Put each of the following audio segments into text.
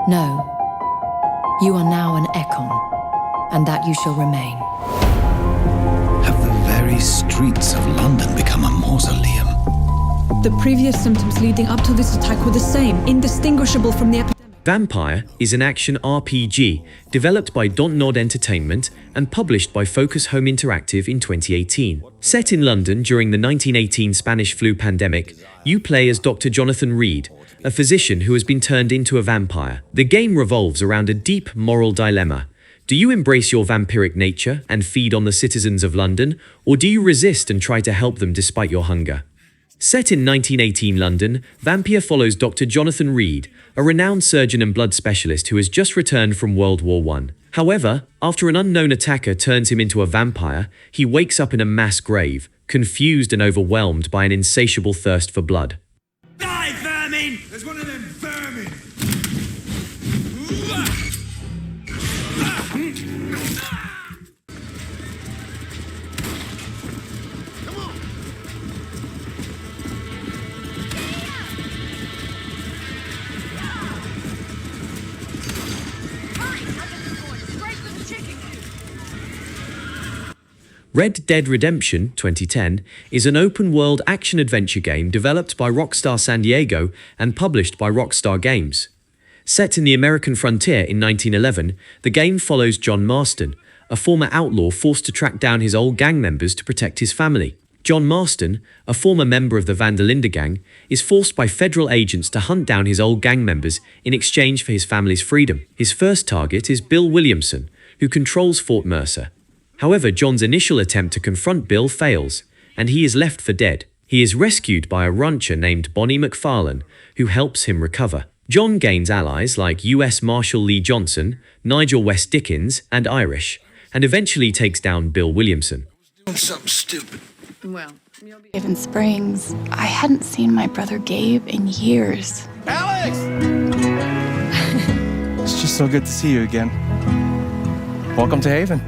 No. You are now an Ekon, and that you shall remain. Have the very streets of London become a mausoleum? The previous symptoms leading up to this attack were the same, indistinguishable from the epidemic. Vampyr is an action RPG developed by Dontnod Entertainment and published by Focus Home Interactive in 2018. Set in London during the 1918 Spanish flu pandemic, you play as Dr. Jonathan Reed, a physician who has been turned into a vampire. The game revolves around a deep moral dilemma. Do you embrace your vampiric nature and feed on the citizens of London, or do you resist and try to help them despite your hunger? Set in 1918 London, Vampyr follows Dr. Jonathan Reed, a renowned surgeon and blood specialist who has just returned from World War I. However, after an unknown attacker turns him into a vampire, he wakes up in a mass grave, confused and overwhelmed by an insatiable thirst for blood. Die, vermin! There's one of them vermin! Come on! Red Dead Redemption 2010 is an open-world action-adventure game developed by Rockstar San Diego and published by Rockstar Games. Set in the American frontier in 1911, the game follows John Marston, a former outlaw forced to track down his old gang members to protect his family. John Marston, a former member of the Vanderlinde gang, is forced by federal agents to hunt down his old gang members in exchange for his family's freedom. His first target is Bill Williamson, who controls Fort Mercer. However, John's initial attempt to confront Bill fails, and he is left for dead. He is rescued by a rancher named Bonnie McFarlane, who helps him recover. John gains allies like U.S. Marshal Lee Johnson, Nigel West Dickens, and Irish, and eventually takes down Bill Williamson. Doing something stupid. Well, Haven Springs. I hadn't seen my brother Gabe in years. Alex! It's just so good to see you again. Welcome to Haven.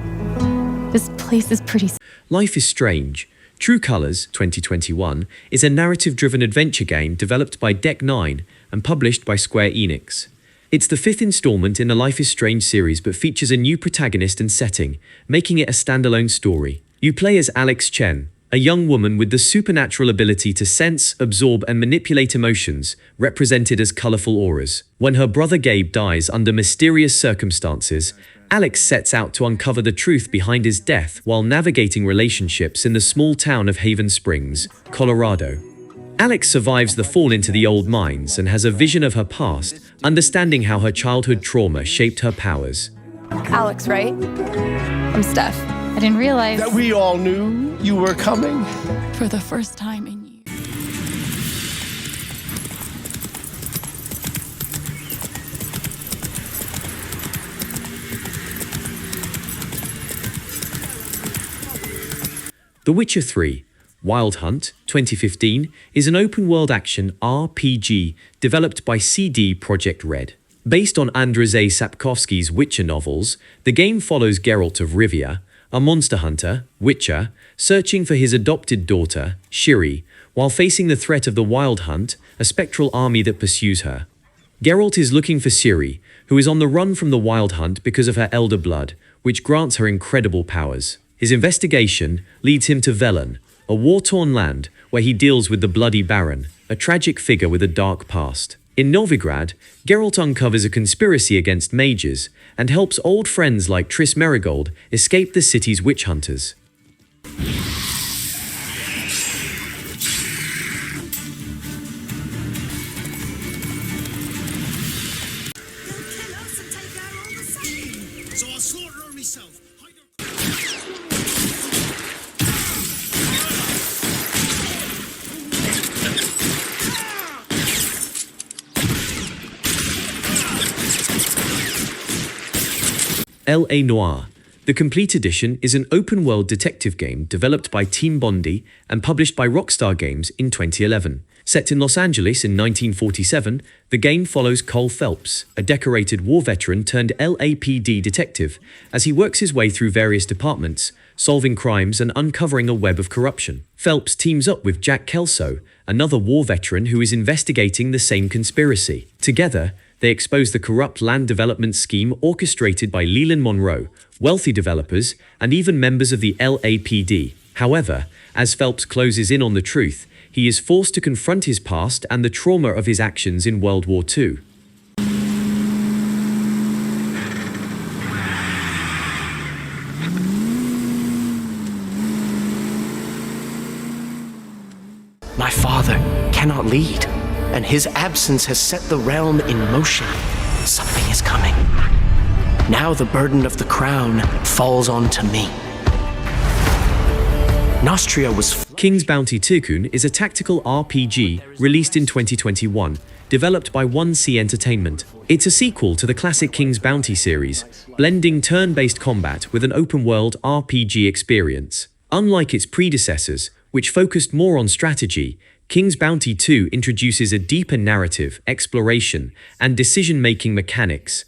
This place is pretty. Life is Strange. True Colors 2021 is a narrative-driven adventure game developed by Deck 9 and published by Square Enix. It's the fifth installment in the Life is Strange series but features a new protagonist and setting, making it a standalone story. You play as Alex Chen, a young woman with the supernatural ability to sense, absorb, and manipulate emotions, represented as colorful auras. When her brother Gabe dies under mysterious circumstances, Alex sets out to uncover the truth behind his death while navigating relationships in the small town of Haven Springs, Colorado. Alex survives the fall into the old mines and has a vision of her past, understanding how her childhood trauma shaped her powers. Alex, right? I'm Steph. I didn't realize That we all knew you were coming. for the first time in years. The Witcher 3 Wild Hunt 2015 is an open-world action RPG developed by CD Projekt Red. Based on Andrzej Sapkowski's Witcher novels, the game follows Geralt of Rivia, a monster hunter, Witcher, searching for his adopted daughter, Ciri, while facing the threat of the Wild Hunt, a spectral army that pursues her. Geralt is looking for Ciri, who is on the run from the Wild Hunt because of her elder blood, which grants her incredible powers. His investigation leads him to Velen, a war-torn land where he deals with the Bloody Baron, a tragic figure with a dark past. In Novigrad, Geralt uncovers a conspiracy against mages and helps old friends like Triss Merigold escape the city's witch hunters. So I'll slaughter her myself. L.A. Noire. The Complete Edition is an open-world detective game developed by Team Bondi and published by Rockstar Games in 2011. Set in Los Angeles in 1947, the game follows Cole Phelps, a decorated war veteran turned LAPD detective, as he works his way through various departments, solving crimes and uncovering a web of corruption. Phelps teams up with Jack Kelso, another war veteran who is investigating the same conspiracy. Together, they They expose the corrupt land development scheme orchestrated by Leland Monroe, wealthy developers, and even members of the LAPD. However, as Phelps closes in on the truth, he is forced to confront his past and the trauma of his actions in World War II. My father cannot lead, and his absence has set the realm in motion. Something is coming. Now the burden of the crown falls onto me. Nostria was... King's Bounty Tycoon is a tactical RPG released in 2021, developed by 1C Entertainment. It's a sequel to the classic King's Bounty series, blending turn-based combat with an open-world RPG experience. Unlike its predecessors, which focused more on strategy, King's Bounty 2 introduces a deeper narrative, exploration, and decision-making mechanics.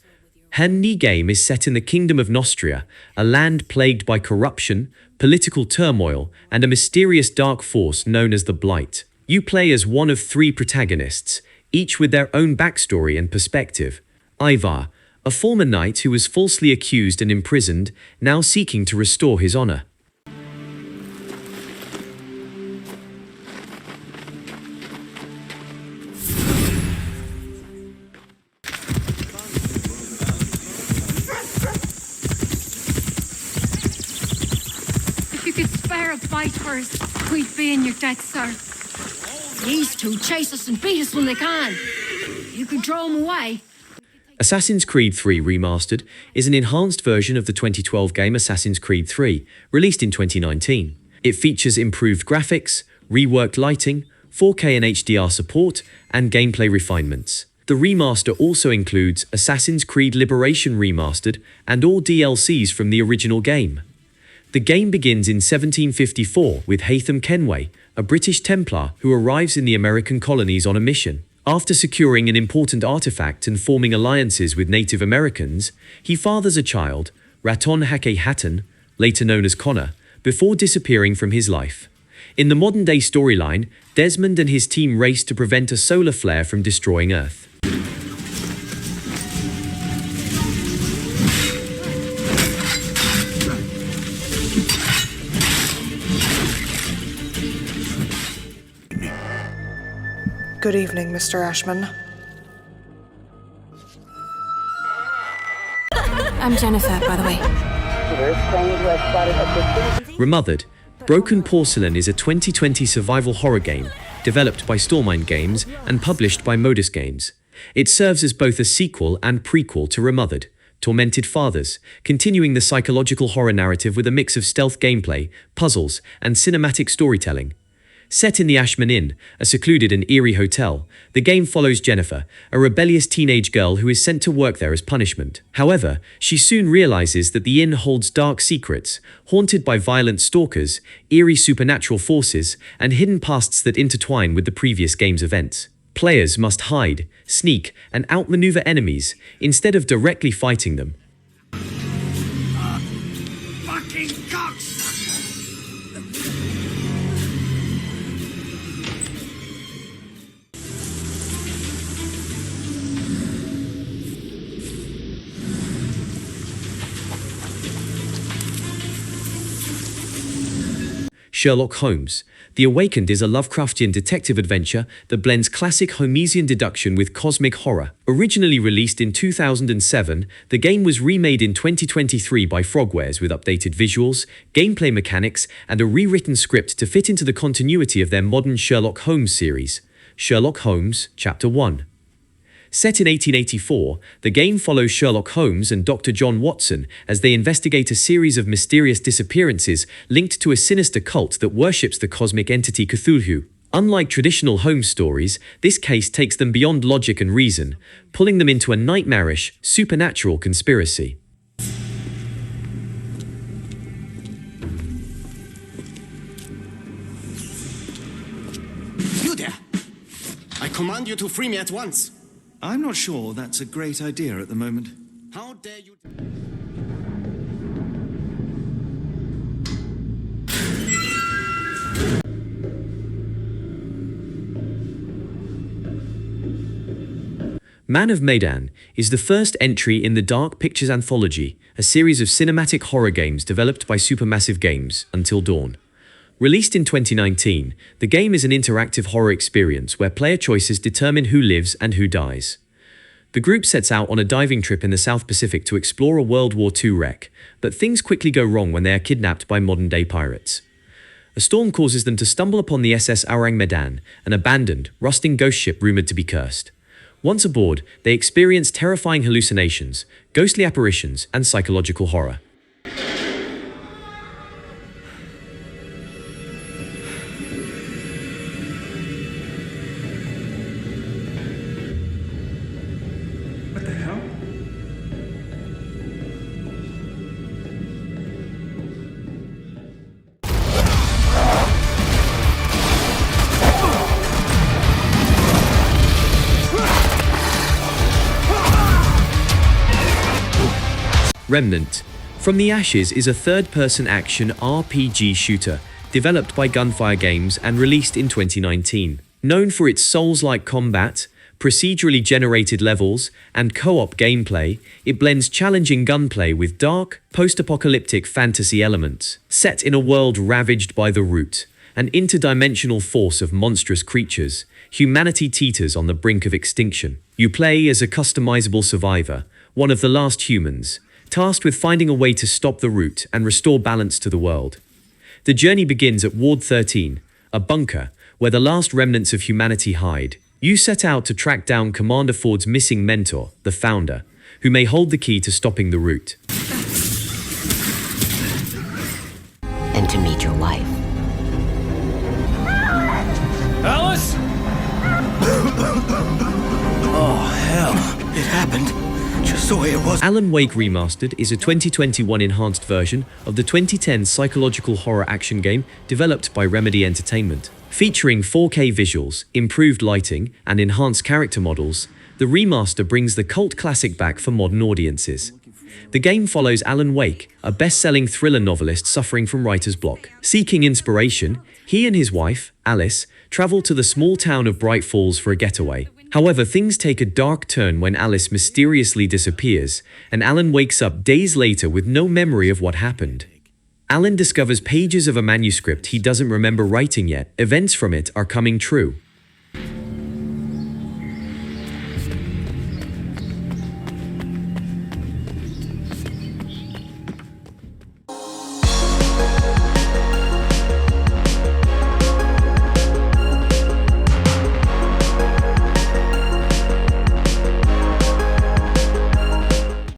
The game is set in the Kingdom of Nostria, a land plagued by corruption, political turmoil, and a mysterious dark force known as the Blight. You play as one of 3 protagonists, each with their own backstory and perspective. Ivar, a former knight who was falsely accused and imprisoned, now seeking to restore his honor. Fight first, we'd be in your debt, sir. These two chase us and beat us when they can. You could throw them away. Assassin's Creed 3 Remastered is an enhanced version of the 2012 game Assassin's Creed 3, released in 2019. It features improved graphics, reworked lighting, 4K and HDR support, and gameplay refinements. The remaster also includes Assassin's Creed Liberation Remastered and all DLCs from the original game. The game begins in 1754 with Haytham Kenway, a British Templar who arrives in the American colonies on a mission. After securing an important artifact and forming alliances with Native Americans, he fathers a child, Raton Hake Hatton, later known as Connor, before disappearing from his life. In the modern-day storyline, Desmond and his team race to prevent a solar flare from destroying Earth. Good evening, Mr. Ashman. I'm Jennifer, by the way. Remothered, Broken Porcelain is a 2020 survival horror game developed by Stormind Games and published by Modus Games. It serves as both a sequel and prequel to Remothered, Tormented Fathers, continuing the psychological horror narrative with a mix of stealth gameplay, puzzles, and cinematic storytelling. Set in the Ashman Inn, a secluded and eerie hotel, the game follows Jennifer, a rebellious teenage girl who is sent to work there as punishment. However, she soon realizes that the inn holds dark secrets, haunted by violent stalkers, eerie supernatural forces, and hidden pasts that intertwine with the previous game's events. Players must hide, sneak, and outmaneuver enemies, instead of directly fighting them. Fucking cocks! Sherlock Holmes. The Awakened is a Lovecraftian detective adventure that blends classic Holmesian deduction with cosmic horror. Originally released in 2007, the game was remade in 2023 by Frogwares with updated visuals, gameplay mechanics, and a rewritten script to fit into the continuity of their modern Sherlock Holmes series. Sherlock Holmes, Chapter 1. Set in 1884, the game follows Sherlock Holmes and Dr. John Watson as they investigate a series of mysterious disappearances linked to a sinister cult that worships the cosmic entity Cthulhu. Unlike traditional Holmes stories, this case takes them beyond logic and reason, pulling them into a nightmarish, supernatural conspiracy. You there! I command you to free me at once! I'm not sure that's a great idea at the moment. How dare you... Man of Medan is the first entry in the Dark Pictures Anthology, a series of cinematic horror games developed by Supermassive Games, Until Dawn. Released in 2019, the game is an interactive horror experience where player choices determine who lives and who dies. The group sets out on a diving trip in the South Pacific to explore a World War II wreck, but things quickly go wrong when they are kidnapped by modern-day pirates. A storm causes them to stumble upon the SS Orang Medan, an abandoned, rusting ghost ship rumored to be cursed. Once aboard, they experience terrifying hallucinations, ghostly apparitions, and psychological horror. What the hell? Remnant. From the Ashes is a third-person action RPG shooter developed by Gunfire Games and released in 2019. Known for its Souls-like combat, procedurally generated levels, and co-op gameplay, it blends challenging gunplay with dark, post-apocalyptic fantasy elements. Set in a world ravaged by the Root, an interdimensional force of monstrous creatures, humanity teeters on the brink of extinction. You play as a customizable survivor, one of the last humans, tasked with finding a way to stop the Root and restore balance to the world. The journey begins at Ward 13, a bunker where the last remnants of humanity hide. You set out to track down Commander Ford's missing mentor, the Founder, who may hold the key to stopping the Root. And to meet your wife. Alice? Oh, hell. It happened. Just the way it was. Alan Wake Remastered is a 2021 enhanced version of the 2010 psychological horror action game developed by Remedy Entertainment. Featuring 4K visuals, improved lighting, and enhanced character models, the remaster brings the cult classic back for modern audiences. The game follows Alan Wake, a best-selling thriller novelist suffering from writer's block. Seeking inspiration, he and his wife, Alice, travel to the small town of Bright Falls for a getaway. However, things take a dark turn when Alice mysteriously disappears, and Alan wakes up days later with no memory of what happened. Alan discovers pages of a manuscript he doesn't remember writing yet. Events from it are coming true.